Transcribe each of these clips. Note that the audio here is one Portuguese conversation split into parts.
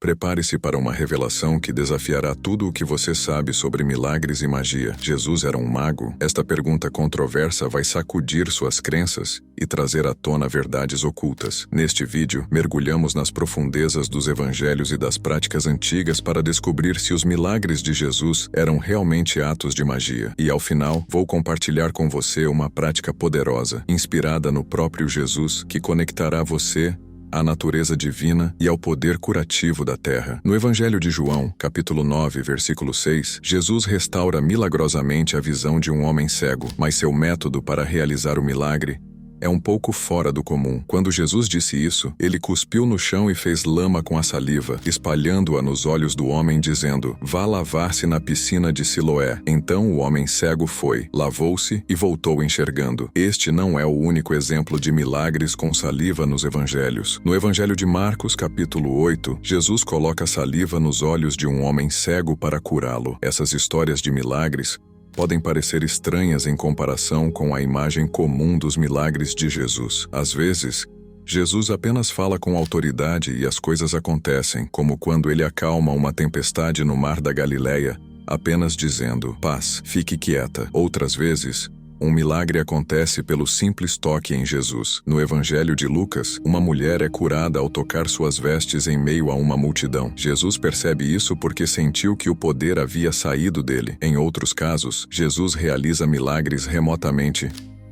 Prepare-se para uma revelação que desafiará tudo o que você sabe sobre milagres e magia. Jesus era um mago? Esta pergunta controversa vai sacudir suas crenças e trazer à tona verdades ocultas. Neste vídeo, mergulhamos nas profundezas dos evangelhos e das práticas antigas para descobrir se os milagres de Jesus eram realmente atos de magia. E ao final, vou compartilhar com você uma prática poderosa, inspirada no próprio Jesus, que conectará você à natureza divina e ao poder curativo da terra. No Evangelho de João, capítulo 9, versículo 6, Jesus restaura milagrosamente a visão de um homem cego, mas seu método para realizar o milagre é um pouco fora do comum. Quando Jesus disse isso, ele cuspiu no chão e fez lama com a saliva, espalhando-a nos olhos do homem, dizendo: "Vá lavar-se na piscina de Siloé." Então o homem cego foi, lavou-se e voltou enxergando. Este não é o único exemplo de milagres com saliva nos evangelhos. No Evangelho de Marcos, capítulo 8, Jesus coloca saliva nos olhos de um homem cego para curá-lo. Essas histórias de milagres podem parecer estranhas em comparação com a imagem comum dos milagres de Jesus. Às vezes, Jesus apenas fala com autoridade e as coisas acontecem, como quando ele acalma uma tempestade no mar da Galileia, apenas dizendo: "Paz, fique quieta." Outras vezes, um milagre acontece pelo simples toque em Jesus. No Evangelho de Lucas, uma mulher é curada ao tocar suas vestes em meio a uma multidão. Jesus percebe isso porque sentiu que o poder havia saído dele. Em outros casos, Jesus realiza milagres remotamente,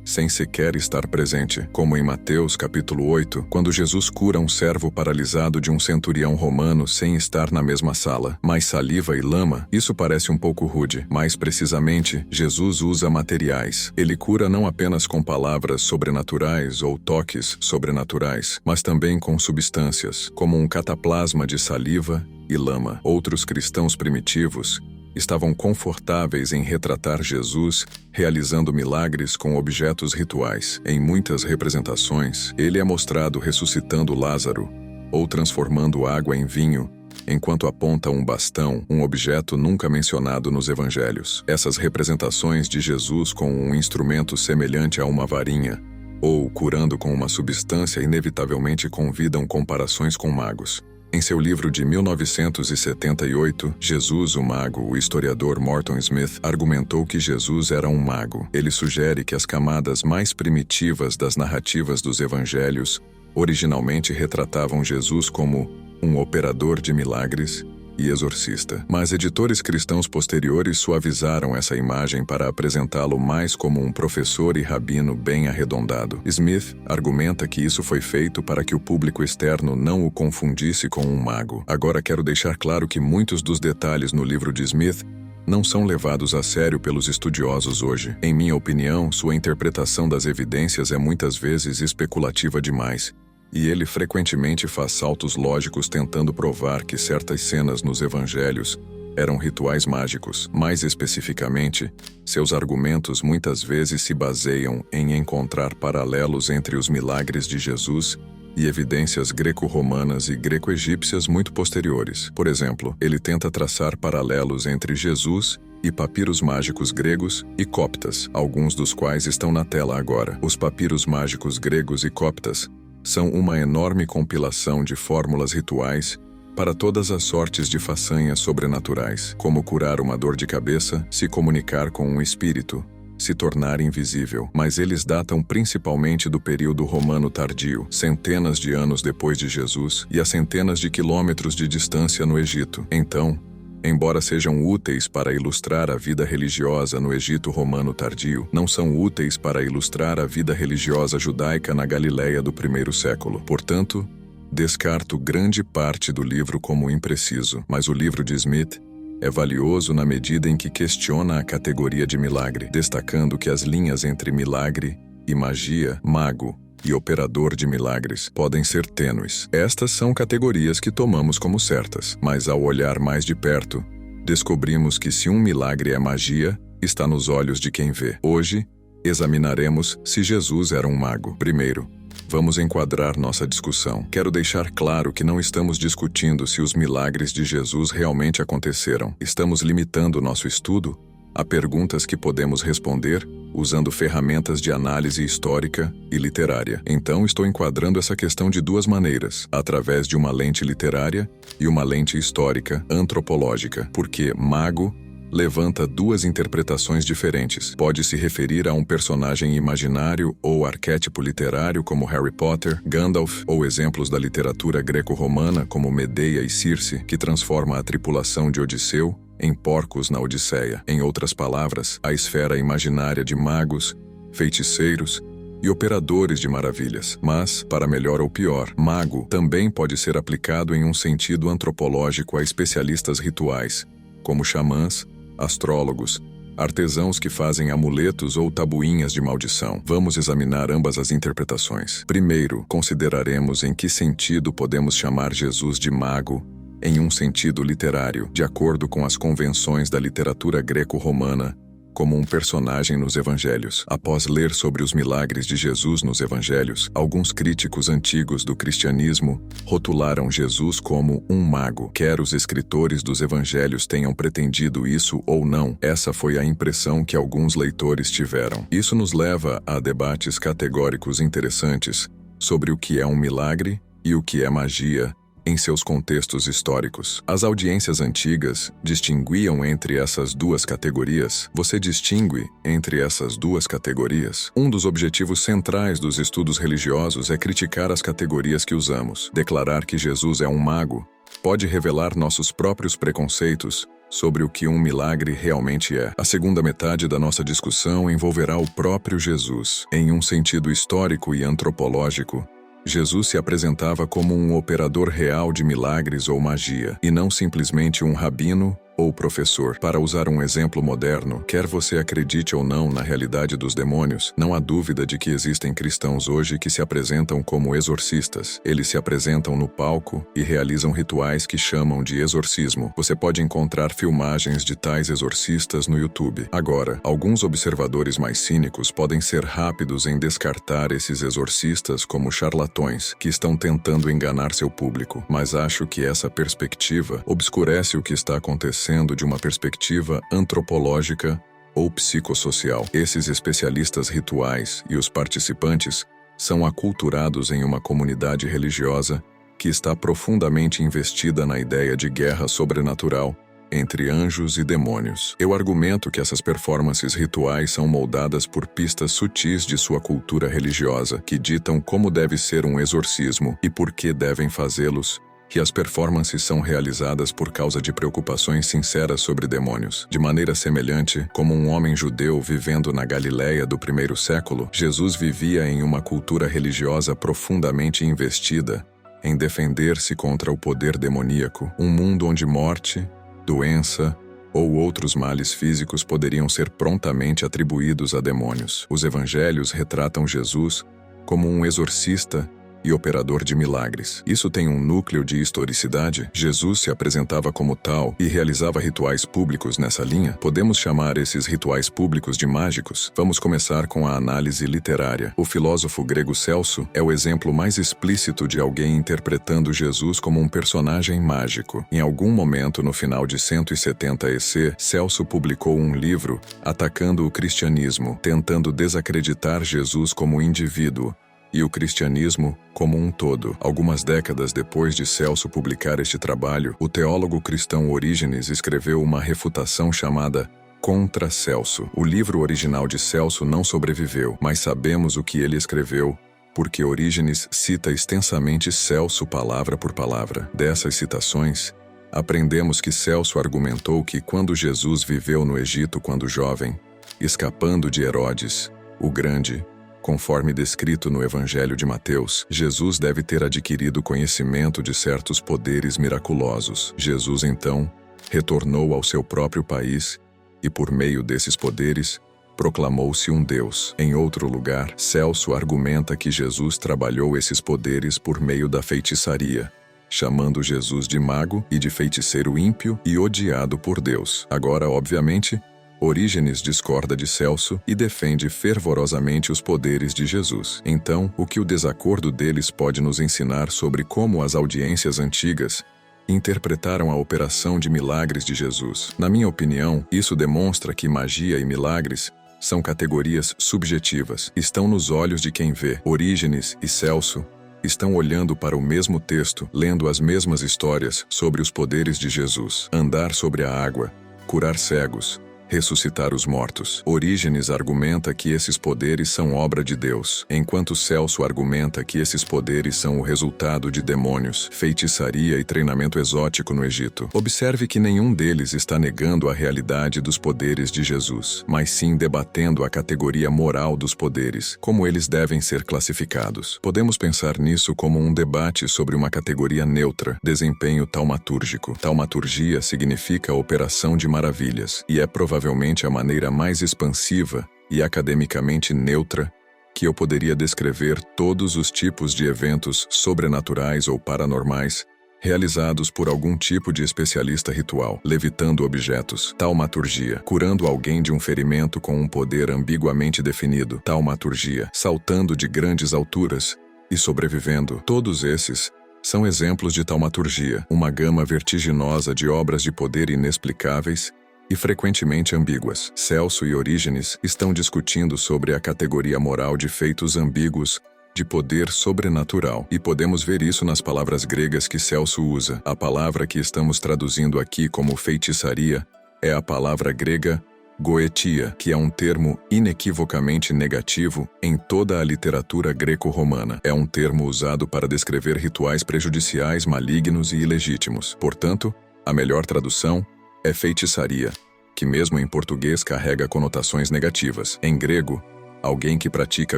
sem sequer estar presente, como em Mateus capítulo 8, quando Jesus cura um servo paralisado de um centurião romano sem estar na mesma sala. Mas saliva e lama, isso parece um pouco rude. Mais precisamente, Jesus usa materiais. Ele cura não apenas com palavras sobrenaturais ou toques sobrenaturais, mas também com substâncias, como um cataplasma de saliva e lama. Outros cristãos primitivos estavam confortáveis em retratar Jesus realizando milagres com objetos rituais. Em muitas representações, ele é mostrado ressuscitando Lázaro ou transformando água em vinho, enquanto aponta um bastão, um objeto nunca mencionado nos evangelhos. Essas representações de Jesus com um instrumento semelhante a uma varinha ou curando com uma substância inevitavelmente convidam comparações com magos. Em seu livro de 1978, Jesus, o Mago, o historiador Morton Smith argumentou que Jesus era um mago. Ele sugere que as camadas mais primitivas das narrativas dos evangelhos originalmente retratavam Jesus como um operador de milagres e exorcista. Mas editores cristãos posteriores suavizaram essa imagem para apresentá-lo mais como um professor e rabino bem arredondado. Smith argumenta que isso foi feito para que o público externo não o confundisse com um mago. Agora quero deixar claro que muitos dos detalhes no livro de Smith não são levados a sério pelos estudiosos hoje. Em minha opinião, sua interpretação das evidências é muitas vezes especulativa demais, e ele frequentemente faz saltos lógicos tentando provar que certas cenas nos evangelhos eram rituais mágicos. Mais especificamente, seus argumentos muitas vezes se baseiam em encontrar paralelos entre os milagres de Jesus e evidências greco-romanas e greco-egípcias muito posteriores. Por exemplo, ele tenta traçar paralelos entre Jesus e papiros mágicos gregos e coptas, alguns dos quais estão na tela agora. Os papiros mágicos gregos e coptas são uma enorme compilação de fórmulas rituais para todas as sortes de façanhas sobrenaturais, como curar uma dor de cabeça, se comunicar com um espírito, se tornar invisível. Mas eles datam principalmente do período romano tardio, centenas de anos depois de Jesus e a centenas de quilômetros de distância no Egito. Então, embora sejam úteis para ilustrar a vida religiosa no Egito romano tardio, não são úteis para ilustrar a vida religiosa judaica na Galileia do primeiro século. Portanto, descarto grande parte do livro como impreciso, mas o livro de Smith é valioso na medida em que questiona a categoria de milagre, destacando que as linhas entre milagre e magia, mago e operador de milagres podem ser tênues. Estas são categorias que tomamos como certas, mas ao olhar mais de perto, descobrimos que se um milagre é magia, está nos olhos de quem vê. Hoje, examinaremos se Jesus era um mago. Primeiro, vamos enquadrar nossa discussão. Quero deixar claro que não estamos discutindo se os milagres de Jesus realmente aconteceram. Estamos limitando nosso estudo Há perguntas que podemos responder usando ferramentas de análise histórica e literária. Então, estou enquadrando essa questão de duas maneiras, através de uma lente literária e uma lente histórica antropológica, porque mago levanta duas interpretações diferentes. Pode se referir a um personagem imaginário ou arquétipo literário como Harry Potter, Gandalf, ou exemplos da literatura greco-romana como Medeia e Circe, que transforma a tripulação de Odisseu em porcos na Odisseia. Em outras palavras, a esfera imaginária de magos, feiticeiros e operadores de maravilhas. Mas, para melhor ou pior, mago também pode ser aplicado em um sentido antropológico a especialistas rituais, como xamãs, astrólogos, artesãos que fazem amuletos ou tabuinhas de maldição. Vamos examinar ambas as interpretações. Primeiro, consideraremos em que sentido podemos chamar Jesus de mago em um sentido literário, de acordo com as convenções da literatura greco-romana, como um personagem nos evangelhos. Após ler sobre os milagres de Jesus nos evangelhos, alguns críticos antigos do cristianismo rotularam Jesus como um mago. Quer os escritores dos evangelhos tenham pretendido isso ou não, essa foi a impressão que alguns leitores tiveram. Isso nos leva a debates categóricos interessantes sobre o que é um milagre e o que é magia em seus contextos históricos. As audiências antigas distinguiam entre essas duas categorias. Você distingue entre essas duas categorias? Um dos objetivos centrais dos estudos religiosos é criticar as categorias que usamos. Declarar que Jesus é um mago pode revelar nossos próprios preconceitos sobre o que um milagre realmente é. A segunda metade da nossa discussão envolverá o próprio Jesus. Em um sentido histórico e antropológico, Jesus se apresentava como um operador real de milagres ou magia, e não simplesmente um rabino ou professor. Para usar um exemplo moderno, quer você acredite ou não na realidade dos demônios, não há dúvida de que existem cristãos hoje que se apresentam como exorcistas. Eles se apresentam no palco e realizam rituais que chamam de exorcismo. Você pode encontrar filmagens de tais exorcistas no YouTube. Agora, alguns observadores mais cínicos podem ser rápidos em descartar esses exorcistas como charlatões que estão tentando enganar seu público, mas acho que essa perspectiva obscurece o que está acontecendo de uma perspectiva antropológica ou psicossocial. Esses especialistas rituais e os participantes são aculturados em uma comunidade religiosa que está profundamente investida na ideia de guerra sobrenatural entre anjos e demônios. Eu argumento que essas performances rituais são moldadas por pistas sutis de sua cultura religiosa, que ditam como deve ser um exorcismo e por que devem fazê-los, que as performances são realizadas por causa de preocupações sinceras sobre demônios. De maneira semelhante, como um homem judeu vivendo na Galileia do primeiro século, Jesus vivia em uma cultura religiosa profundamente investida em defender-se contra o poder demoníaco, um mundo onde morte, doença ou outros males físicos poderiam ser prontamente atribuídos a demônios. Os evangelhos retratam Jesus como um exorcista e operador de milagres. Isso tem um núcleo de historicidade. Jesus se apresentava como tal e realizava rituais públicos nessa linha. Podemos chamar esses rituais públicos de mágicos? Vamos começar com a análise literária. O filósofo grego Celso é o exemplo mais explícito de alguém interpretando Jesus como um personagem mágico. Em algum momento no final de 170 EC, Celso publicou um livro atacando o cristianismo, tentando desacreditar Jesus como indivíduo e o cristianismo como um todo. Algumas décadas depois de Celso publicar este trabalho, o teólogo cristão Orígenes escreveu uma refutação chamada Contra Celso. O livro original de Celso não sobreviveu, mas sabemos o que ele escreveu porque Orígenes cita extensamente Celso palavra por palavra. Dessas citações, aprendemos que Celso argumentou que quando Jesus viveu no Egito quando jovem, escapando de Herodes, o Grande, conforme descrito no Evangelho de Mateus, Jesus deve ter adquirido conhecimento de certos poderes miraculosos. Jesus, então, retornou ao seu próprio país e, por meio desses poderes, proclamou-se um Deus. Em outro lugar, Celso argumenta que Jesus trabalhou esses poderes por meio da feitiçaria, chamando Jesus de mago e de feiticeiro ímpio e odiado por Deus. Agora, obviamente, Orígenes discorda de Celso e defende fervorosamente os poderes de Jesus. Então, o que o desacordo deles pode nos ensinar sobre como as audiências antigas interpretaram a operação de milagres de Jesus. Na minha opinião, isso demonstra que magia e milagres são categorias subjetivas. Estão nos olhos de quem vê. Orígenes e Celso estão olhando para o mesmo texto, lendo as mesmas histórias sobre os poderes de Jesus. Andar sobre a água, curar cegos, ressuscitar os mortos. Orígenes argumenta que esses poderes são obra de Deus, enquanto Celso argumenta que esses poderes são o resultado de demônios, feitiçaria e treinamento exótico no Egito. Observe que nenhum deles está negando a realidade dos poderes de Jesus, mas sim debatendo a categoria moral dos poderes, como eles devem ser classificados. Podemos pensar nisso como um debate sobre uma categoria neutra, desempenho taumatúrgico. Taumaturgia significa operação de maravilhas, e é provavelmente a maneira mais expansiva e academicamente neutra que eu poderia descrever todos os tipos de eventos sobrenaturais ou paranormais realizados por algum tipo de especialista ritual, levitando objetos, taumaturgia, curando alguém de um ferimento com um poder ambiguamente definido, taumaturgia, saltando de grandes alturas e sobrevivendo. Todos esses são exemplos de taumaturgia, uma gama vertiginosa de obras de poder inexplicáveis e frequentemente ambíguas. Celso e Orígenes estão discutindo sobre a categoria moral de feitos ambíguos de poder sobrenatural, e podemos ver isso nas palavras gregas que Celso usa. A palavra que estamos traduzindo aqui como feitiçaria é a palavra grega goetia, que é um termo inequivocamente negativo em toda a literatura greco-romana. É um termo usado para descrever rituais prejudiciais, malignos e ilegítimos. Portanto, a melhor tradução é feitiçaria, que mesmo em português carrega conotações negativas. Em grego, alguém que pratica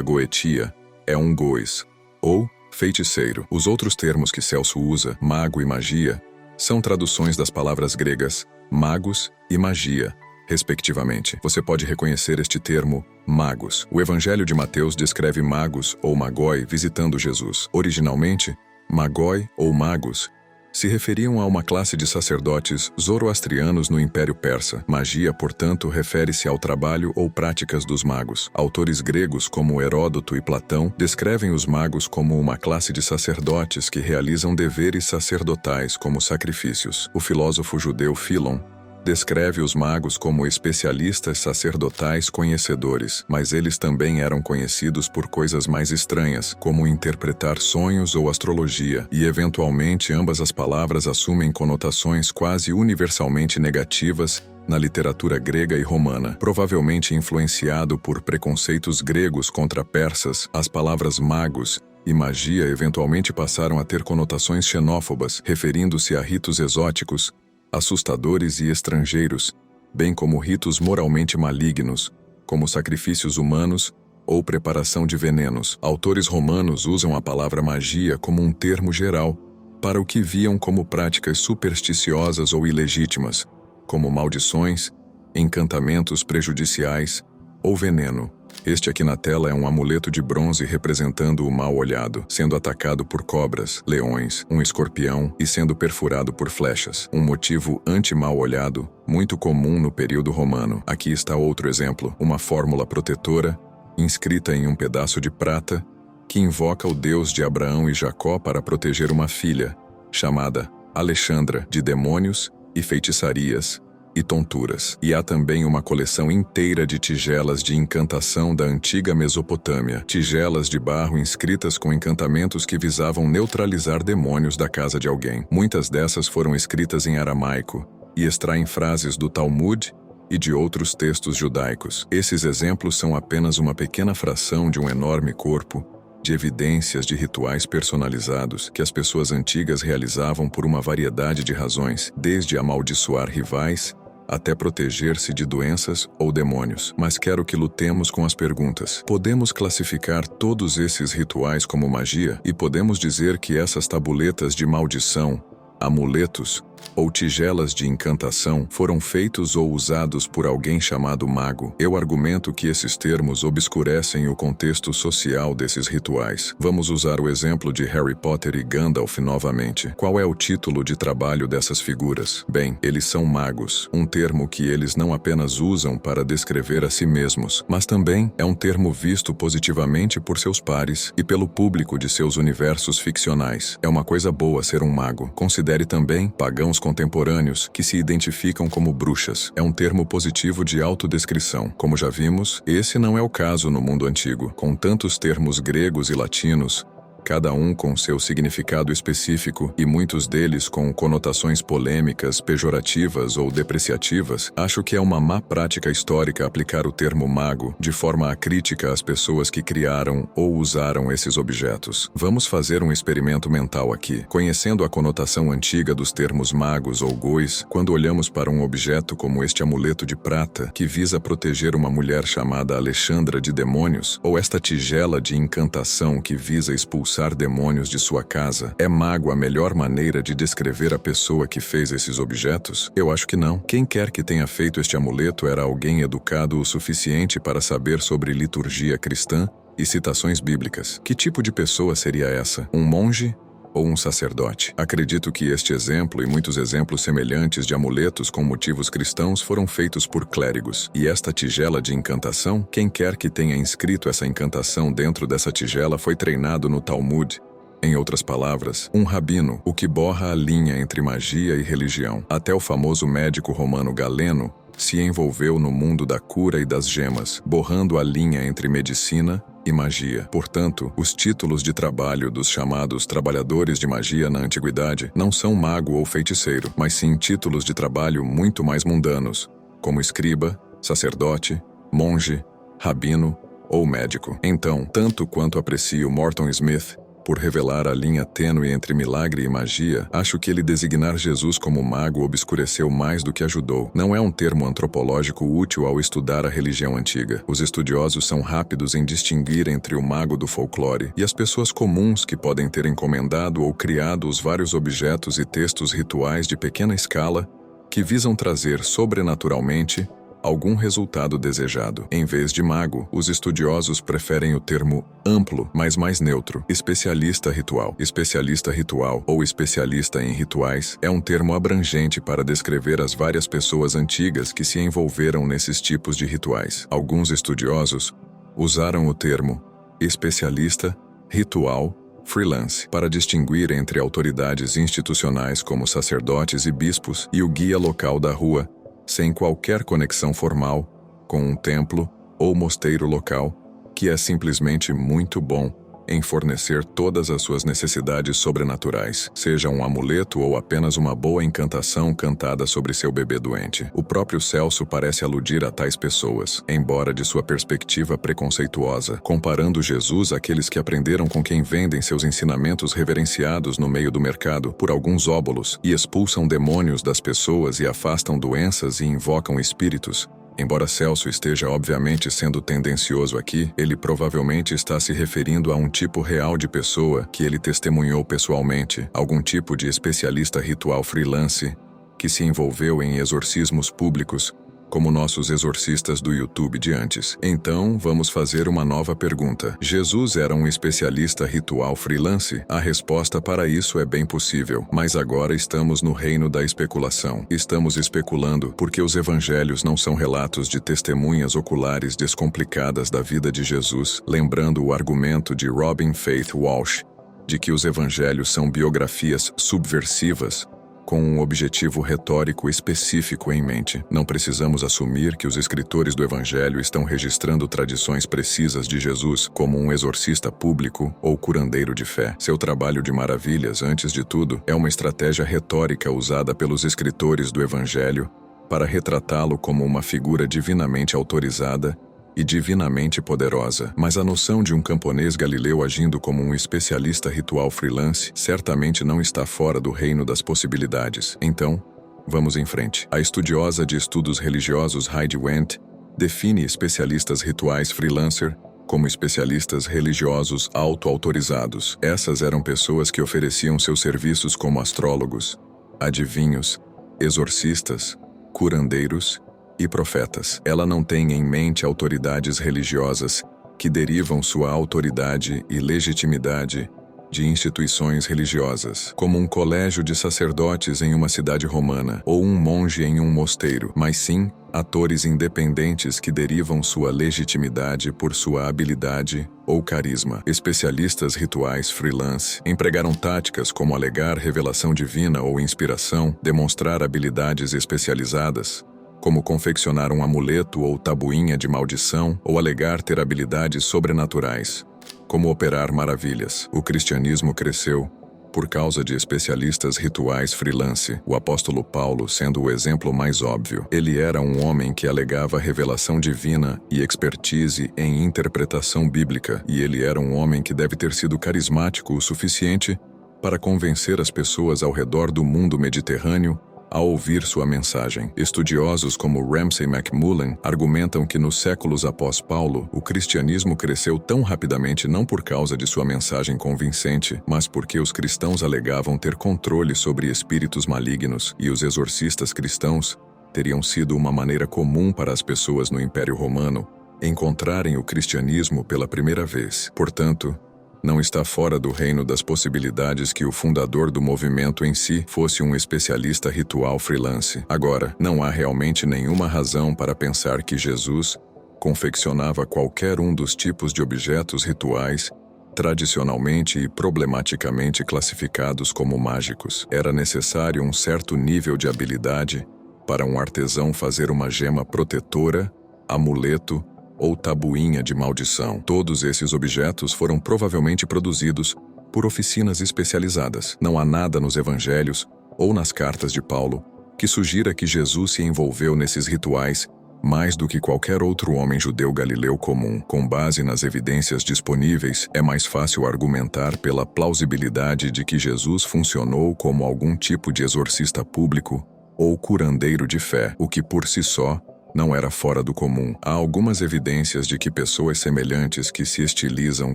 goetia é um goes, ou feiticeiro. Os outros termos que Celso usa, mago e magia, são traduções das palavras gregas magos e magia, respectivamente. Você pode reconhecer este termo, magos. O Evangelho de Mateus descreve magos ou magoi visitando Jesus. Originalmente, magoi ou magos se referiam a uma classe de sacerdotes zoroastrianos no Império Persa. Magia, portanto, refere-se ao trabalho ou práticas dos magos. Autores gregos como Heródoto e Platão descrevem os magos como uma classe de sacerdotes que realizam deveres sacerdotais como sacrifícios. O filósofo judeu Filon descreve os magos como especialistas sacerdotais conhecedores, mas eles também eram conhecidos por coisas mais estranhas, como interpretar sonhos ou astrologia, e eventualmente ambas as palavras assumem conotações quase universalmente negativas na literatura grega e romana. Provavelmente influenciado por preconceitos gregos contra persas, as palavras magos e magia eventualmente passaram a ter conotações xenófobas, referindo-se a ritos exóticos, assustadores e estrangeiros, bem como ritos moralmente malignos, como sacrifícios humanos ou preparação de venenos. Autores romanos usam a palavra magia como um termo geral para o que viam como práticas supersticiosas ou ilegítimas, como maldições, encantamentos prejudiciais ou veneno. Este aqui na tela é um amuleto de bronze representando o mal-olhado, sendo atacado por cobras, leões, um escorpião e sendo perfurado por flechas. Um motivo anti-mal-olhado, muito comum no período romano. Aqui está outro exemplo, uma fórmula protetora, inscrita em um pedaço de prata, que invoca o Deus de Abraão e Jacó para proteger uma filha, chamada Alexandra, de demônios e feitiçarias e tonturas. E há também uma coleção inteira de tigelas de encantação da antiga Mesopotâmia, tigelas de barro inscritas com encantamentos que visavam neutralizar demônios da casa de alguém. Muitas dessas foram escritas em aramaico e extraem frases do Talmud e de outros textos judaicos. Esses exemplos são apenas uma pequena fração de um enorme corpo de evidências de rituais personalizados que as pessoas antigas realizavam por uma variedade de razões, desde amaldiçoar rivais até proteger-se de doenças ou demônios. Mas quero que lutemos com as perguntas. Podemos classificar todos esses rituais como magia? E podemos dizer que essas tabuletas de maldição, amuletos, ou tigelas de encantação foram feitos ou usados por alguém chamado mago. Eu argumento que esses termos obscurecem o contexto social desses rituais. Vamos usar o exemplo de Harry Potter e Gandalf novamente. Qual é o título de trabalho dessas figuras? Bem, eles são magos, um termo que eles não apenas usam para descrever a si mesmos, mas também é um termo visto positivamente por seus pares e pelo público de seus universos ficcionais. É uma coisa boa ser um mago. Considere também pagãos contemporâneos que se identificam como bruxas. É um termo positivo de autodescrição. Como já vimos, esse não é o caso no mundo antigo. Com tantos termos gregos e latinos, cada um com seu significado específico e muitos deles com conotações polêmicas, pejorativas ou depreciativas, acho que é uma má prática histórica aplicar o termo mago de forma acrítica às pessoas que criaram ou usaram esses objetos. Vamos fazer um experimento mental aqui. Conhecendo a conotação antiga dos termos magos ou gois, quando olhamos para um objeto como este amuleto de prata que visa proteger uma mulher chamada Alexandra de demônios, ou esta tigela de encantação que visa expulsar demônios de sua casa, é mago a melhor maneira de descrever a pessoa que fez esses objetos? Eu acho que não. Quem quer que tenha feito este amuleto era alguém educado o suficiente para saber sobre liturgia cristã e citações bíblicas. Que tipo de pessoa seria essa? Um monge? Ou um sacerdote? Acredito que este exemplo e muitos exemplos semelhantes de amuletos com motivos cristãos foram feitos por clérigos. E esta tigela de encantação, quem quer que tenha inscrito essa encantação dentro dessa tigela foi treinado no Talmud. Em outras palavras, um rabino, o que borra a linha entre magia e religião. Até o famoso médico romano Galeno se envolveu no mundo da cura e das gemas, borrando a linha entre medicina e magia. Portanto, os títulos de trabalho dos chamados trabalhadores de magia na antiguidade não são mago ou feiticeiro, mas sim títulos de trabalho muito mais mundanos, como escriba, sacerdote, monge, rabino ou médico. Então, tanto quanto aprecio Morton Smith por revelar a linha tênue entre milagre e magia, acho que ele designar Jesus como mago obscureceu mais do que ajudou. Não é um termo antropológico útil ao estudar a religião antiga. Os estudiosos são rápidos em distinguir entre o mago do folclore e as pessoas comuns que podem ter encomendado ou criado os vários objetos e textos rituais de pequena escala que visam trazer sobrenaturalmente algum resultado desejado. Em vez de mago, os estudiosos preferem o termo amplo, mas mais neutro, especialista ritual. Especialista ritual ou especialista em rituais é um termo abrangente para descrever as várias pessoas antigas que se envolveram nesses tipos de rituais. Alguns estudiosos usaram o termo especialista ritual freelance para distinguir entre autoridades institucionais como sacerdotes e bispos e o guia local da rua, sem qualquer conexão formal, com um templo ou mosteiro local, que é simplesmente muito bom em fornecer todas as suas necessidades sobrenaturais, seja um amuleto ou apenas uma boa encantação cantada sobre seu bebê doente. O próprio Celso parece aludir a tais pessoas, embora de sua perspectiva preconceituosa, comparando Jesus àqueles que aprenderam com quem vendem seus ensinamentos reverenciados no meio do mercado por alguns óbolos e expulsam demônios das pessoas e afastam doenças e invocam espíritos. Embora Celso esteja obviamente sendo tendencioso aqui, ele provavelmente está se referindo a um tipo real de pessoa que ele testemunhou pessoalmente, algum tipo de especialista ritual freelance que se envolveu em exorcismos públicos, como nossos exorcistas do YouTube de antes. Então, vamos fazer uma nova pergunta. Jesus era um especialista ritual freelance? A resposta para isso é bem possível, mas agora estamos no reino da especulação. Estamos especulando porque os evangelhos não são relatos de testemunhas oculares descomplicadas da vida de Jesus, lembrando o argumento de Robin Faith Walsh, de que os evangelhos são biografias subversivas, com um objetivo retórico específico em mente. Não precisamos assumir que os escritores do Evangelho estão registrando tradições precisas de Jesus como um exorcista público ou curandeiro de fé. Seu trabalho de maravilhas, antes de tudo, é uma estratégia retórica usada pelos escritores do Evangelho para retratá-lo como uma figura divinamente autorizada e divinamente poderosa, mas a noção de um camponês galileu agindo como um especialista ritual freelance certamente não está fora do reino das possibilidades. Então, vamos em frente. A estudiosa de estudos religiosos Heidi Wendt define especialistas rituais freelancer como especialistas religiosos auto-autorizados. Essas eram pessoas que ofereciam seus serviços como astrólogos, adivinhos, exorcistas, curandeiros e profetas. Ela não tem em mente autoridades religiosas que derivam sua autoridade e legitimidade de instituições religiosas, como um colégio de sacerdotes em uma cidade romana ou um monge em um mosteiro, mas sim atores independentes que derivam sua legitimidade por sua habilidade ou carisma. Especialistas rituais freelance empregaram táticas como alegar revelação divina ou inspiração, demonstrar habilidades especializadas, como confeccionar um amuleto ou tabuinha de maldição, ou alegar ter habilidades sobrenaturais, como operar maravilhas. O cristianismo cresceu por causa de especialistas rituais freelance, o apóstolo Paulo sendo o exemplo mais óbvio. Ele era um homem que alegava revelação divina e expertise em interpretação bíblica, e ele era um homem que deve ter sido carismático o suficiente para convencer as pessoas ao redor do mundo mediterrâneo a ouvir sua mensagem. Estudiosos como Ramsay MacMullen argumentam que nos séculos após Paulo, o cristianismo cresceu tão rapidamente não por causa de sua mensagem convincente, mas porque os cristãos alegavam ter controle sobre espíritos malignos, e os exorcistas cristãos teriam sido uma maneira comum para as pessoas no Império Romano encontrarem o cristianismo pela primeira vez. Portanto, não está fora do reino das possibilidades que o fundador do movimento em si fosse um especialista ritual freelance. Agora, não há realmente nenhuma razão para pensar que Jesus confeccionava qualquer um dos tipos de objetos rituais tradicionalmente e problematicamente classificados como mágicos. Era necessário um certo nível de habilidade para um artesão fazer uma gema protetora, amuleto ou tabuinha de maldição. Todos esses objetos foram provavelmente produzidos por oficinas especializadas. Não há nada nos evangelhos ou nas cartas de Paulo que sugira que Jesus se envolveu nesses rituais mais do que qualquer outro homem judeu galileu comum. Com base nas evidências disponíveis, é mais fácil argumentar pela plausibilidade de que Jesus funcionou como algum tipo de exorcista público ou curandeiro de fé, o que por si só não era fora do comum. Há algumas evidências de que pessoas semelhantes que se estilizam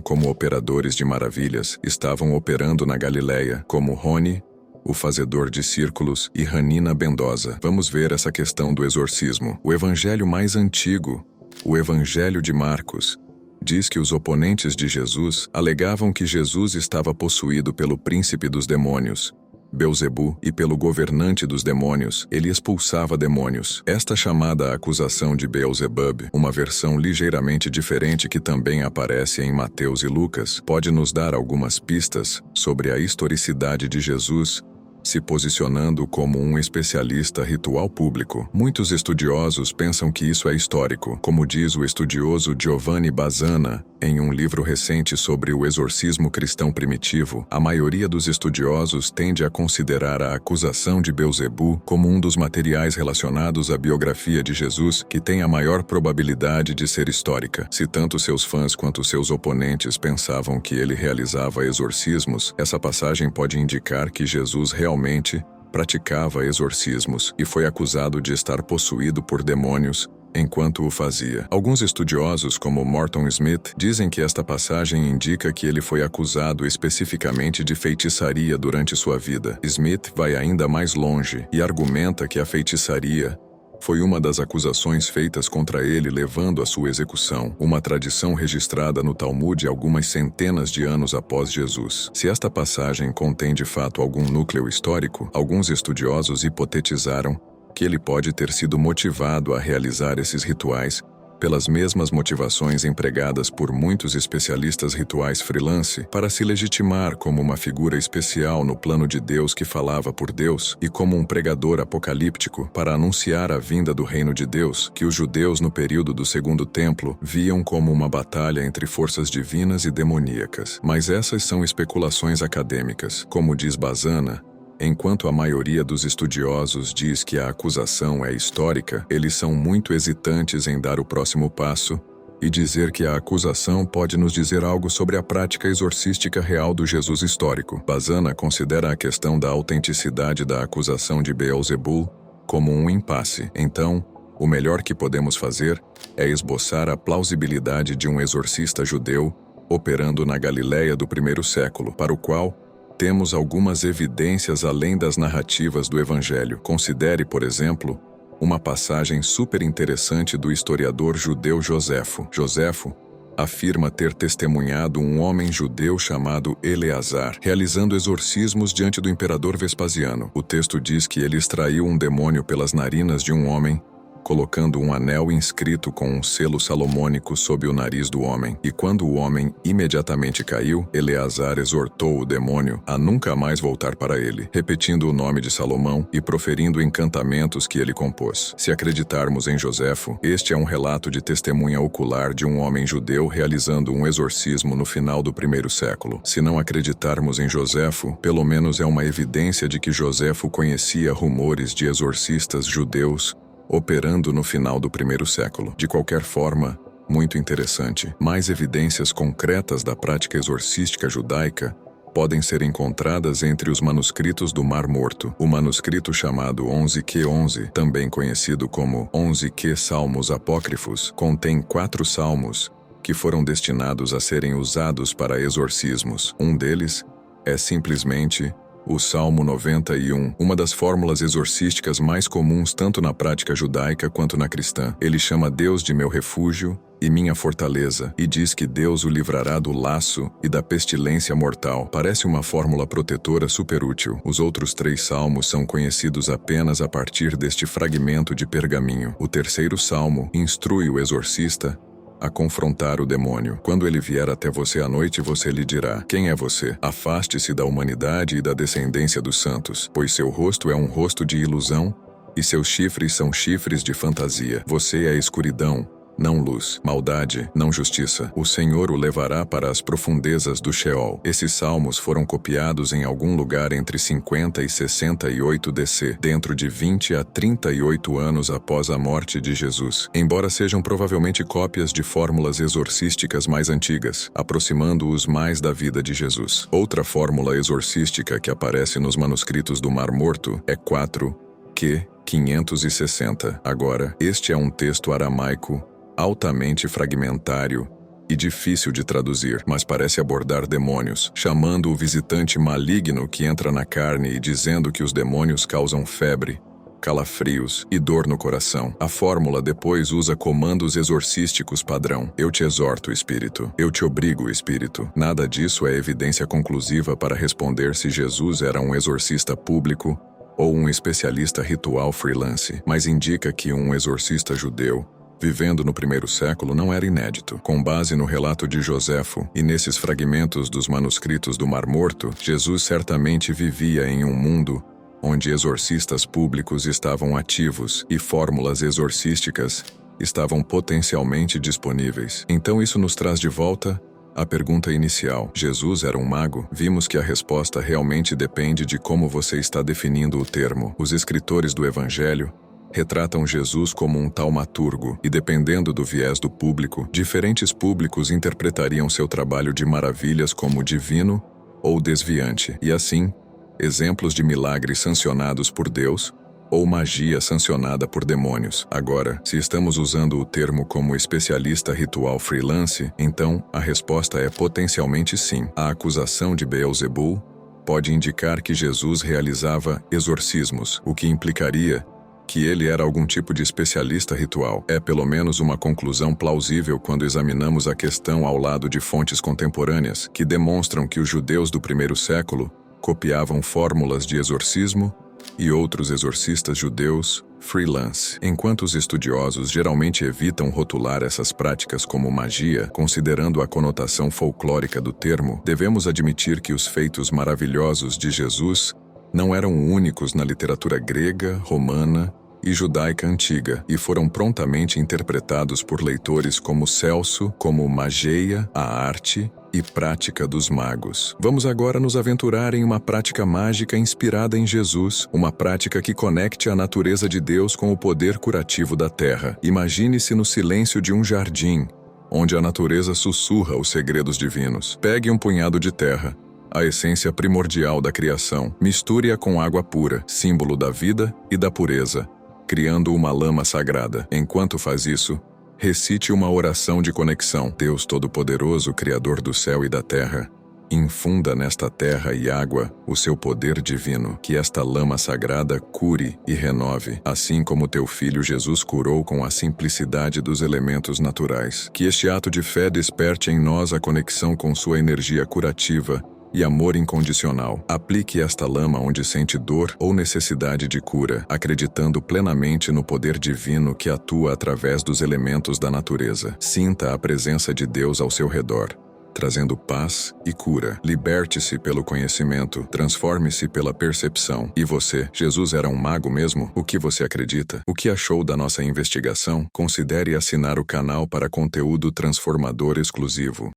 como operadores de maravilhas estavam operando na Galileia, como Rony, o fazedor de círculos, e Hanina Bendosa. Vamos ver essa questão do exorcismo. O evangelho mais antigo, o Evangelho de Marcos, diz que os oponentes de Jesus alegavam que Jesus estava possuído pelo príncipe dos demônios, Belzebu, e pelo governante dos demônios, ele expulsava demônios. Esta chamada acusação de Beelzebub, uma versão ligeiramente diferente que também aparece em Mateus e Lucas, pode nos dar algumas pistas sobre a historicidade de Jesus se posicionando como um especialista ritual público. Muitos estudiosos pensam que isso é histórico, como diz o estudioso Giovanni Bazzana em um livro recente sobre o exorcismo cristão primitivo. A maioria dos estudiosos tende a considerar a acusação de Belzebu como um dos materiais relacionados à biografia de Jesus que tem a maior probabilidade de ser histórica. Se tanto seus fãs quanto seus oponentes pensavam que ele realizava exorcismos, essa passagem pode indicar que Jesus realmente praticava exorcismos e foi acusado de estar possuído por demônios enquanto o fazia. Alguns estudiosos, como Morton Smith, dizem que esta passagem indica que ele foi acusado especificamente de feitiçaria durante sua vida. Smith vai ainda mais longe e argumenta que a feitiçaria foi uma das acusações feitas contra ele, levando à sua execução, uma tradição registrada no Talmud algumas centenas de anos após Jesus. Se esta passagem contém de fato algum núcleo histórico, alguns estudiosos hipotetizaram que ele pode ter sido motivado a realizar esses rituais pelas mesmas motivações empregadas por muitos especialistas rituais freelance para se legitimar como uma figura especial no plano de Deus que falava por Deus e como um pregador apocalíptico para anunciar a vinda do reino de Deus, que os judeus no período do Segundo Templo viam como uma batalha entre forças divinas e demoníacas. Mas essas são especulações acadêmicas. Como diz Bazzana, enquanto a maioria dos estudiosos diz que a acusação é histórica, eles são muito hesitantes em dar o próximo passo e dizer que a acusação pode nos dizer algo sobre a prática exorcística real do Jesus histórico. Bazzana considera a questão da autenticidade da acusação de Beelzebul como um impasse. Então, o melhor que podemos fazer é esboçar a plausibilidade de um exorcista judeu operando na Galileia do primeiro século, para o qual Temos algumas evidências além das narrativas do Evangelho. Considere, por exemplo, uma passagem super interessante do historiador judeu Joséfo. Joséfo afirma ter testemunhado um homem judeu chamado Eleazar, realizando exorcismos diante do imperador Vespasiano. O texto diz que ele extraiu um demônio pelas narinas de um homem, colocando um anel inscrito com um selo salomônico sob o nariz do homem. E quando o homem imediatamente caiu, Eleazar exortou o demônio a nunca mais voltar para ele, repetindo o nome de Salomão e proferindo encantamentos que ele compôs. Se acreditarmos em Joséfo, este é um relato de testemunha ocular de um homem judeu realizando um exorcismo no final do 1º século. Se não acreditarmos em Joséfo, pelo menos é uma evidência de que Joséfo conhecia rumores de exorcistas judeus operando no final do 1º século. De qualquer forma, muito interessante, mais evidências concretas da prática exorcística judaica podem ser encontradas entre os manuscritos do Mar Morto. O manuscrito chamado 11Q11, também conhecido como 11Q Salmos Apócrifos, contém 4 salmos que foram destinados a serem usados para exorcismos. Um deles é simplesmente o Salmo 91, uma das fórmulas exorcísticas mais comuns tanto na prática judaica quanto na cristã. Ele chama Deus de meu refúgio e minha fortaleza, e diz que Deus o livrará do laço e da pestilência mortal. Parece uma fórmula protetora superútil. Os outros 3 salmos são conhecidos apenas a partir deste fragmento de pergaminho. O 3º salmo instrui o exorcista a confrontar o demônio. Quando ele vier até você à noite, você lhe dirá: quem é você? Afaste-se da humanidade e da descendência dos santos, pois seu rosto é um rosto de ilusão e seus chifres são chifres de fantasia. Você é escuridão, não luz, maldade, não justiça. O Senhor o levará para as profundezas do Sheol. Esses salmos foram copiados em algum lugar entre 50 e 68 DC, dentro de 20 a 38 anos após a morte de Jesus, embora sejam provavelmente cópias de fórmulas exorcísticas mais antigas, aproximando-os mais da vida de Jesus. Outra fórmula exorcística que aparece nos manuscritos do Mar Morto é 4Q560. Agora, este é um texto aramaico altamente fragmentário e difícil de traduzir, mas parece abordar demônios, chamando o visitante maligno que entra na carne e dizendo que os demônios causam febre, calafrios e dor no coração. A fórmula depois usa comandos exorcísticos padrão. Eu te exorto, espírito. Eu te obrigo, espírito. Nada disso é evidência conclusiva para responder se Jesus era um exorcista público ou um especialista ritual freelance, mas indica que um exorcista judeu vivendo no 1º século não era inédito. Com base no relato de Joséfo e nesses fragmentos dos manuscritos do Mar Morto, Jesus certamente vivia em um mundo onde exorcistas públicos estavam ativos e fórmulas exorcísticas estavam potencialmente disponíveis. Então isso nos traz de volta à pergunta inicial: Jesus era um mago? Vimos que a resposta realmente depende de como você está definindo o termo. Os escritores do Evangelho retratam Jesus como um taumaturgo, e dependendo do viés do público, diferentes públicos interpretariam seu trabalho de maravilhas como divino ou desviante, e assim, exemplos de milagres sancionados por Deus ou magia sancionada por demônios. Agora, se estamos usando o termo como especialista ritual freelance, então a resposta é potencialmente sim. A acusação de Beelzebul pode indicar que Jesus realizava exorcismos, o que implicaria que ele era algum tipo de especialista ritual. É pelo menos uma conclusão plausível quando examinamos a questão ao lado de fontes contemporâneas, que demonstram que os judeus do 1º século copiavam fórmulas de exorcismo e outros exorcistas judeus freelance. Enquanto os estudiosos geralmente evitam rotular essas práticas como magia, considerando a conotação folclórica do termo, devemos admitir que os feitos maravilhosos de Jesus não eram únicos na literatura grega, romana e judaica antiga, e foram prontamente interpretados por leitores como Celso, como mageia, a arte e prática dos magos. Vamos agora nos aventurar em uma prática mágica inspirada em Jesus, uma prática que conecte a natureza de Deus com o poder curativo da terra. Imagine-se no silêncio de um jardim, onde a natureza sussurra os segredos divinos. Pegue um punhado de terra, a essência primordial da criação, misture-a com água pura, símbolo da vida e da pureza, criando uma lama sagrada. Enquanto faz isso, recite uma oração de conexão. Deus Todo-Poderoso, Criador do céu e da terra, Infunda nesta terra e água o seu poder divino, que esta lama sagrada cure e renove, assim como teu Filho Jesus curou com a simplicidade dos elementos naturais. Que este ato de fé desperte em nós a conexão com sua energia curativa e amor incondicional. Aplique esta lama onde sente dor ou necessidade de cura, acreditando plenamente no poder divino que atua através dos elementos da natureza. Sinta a presença de Deus ao seu redor, trazendo paz e cura. Liberte-se pelo conhecimento, transforme-se pela percepção. E você, Jesus era um mago mesmo? O que você acredita? O que achou da nossa investigação? Considere assinar o canal para conteúdo transformador exclusivo.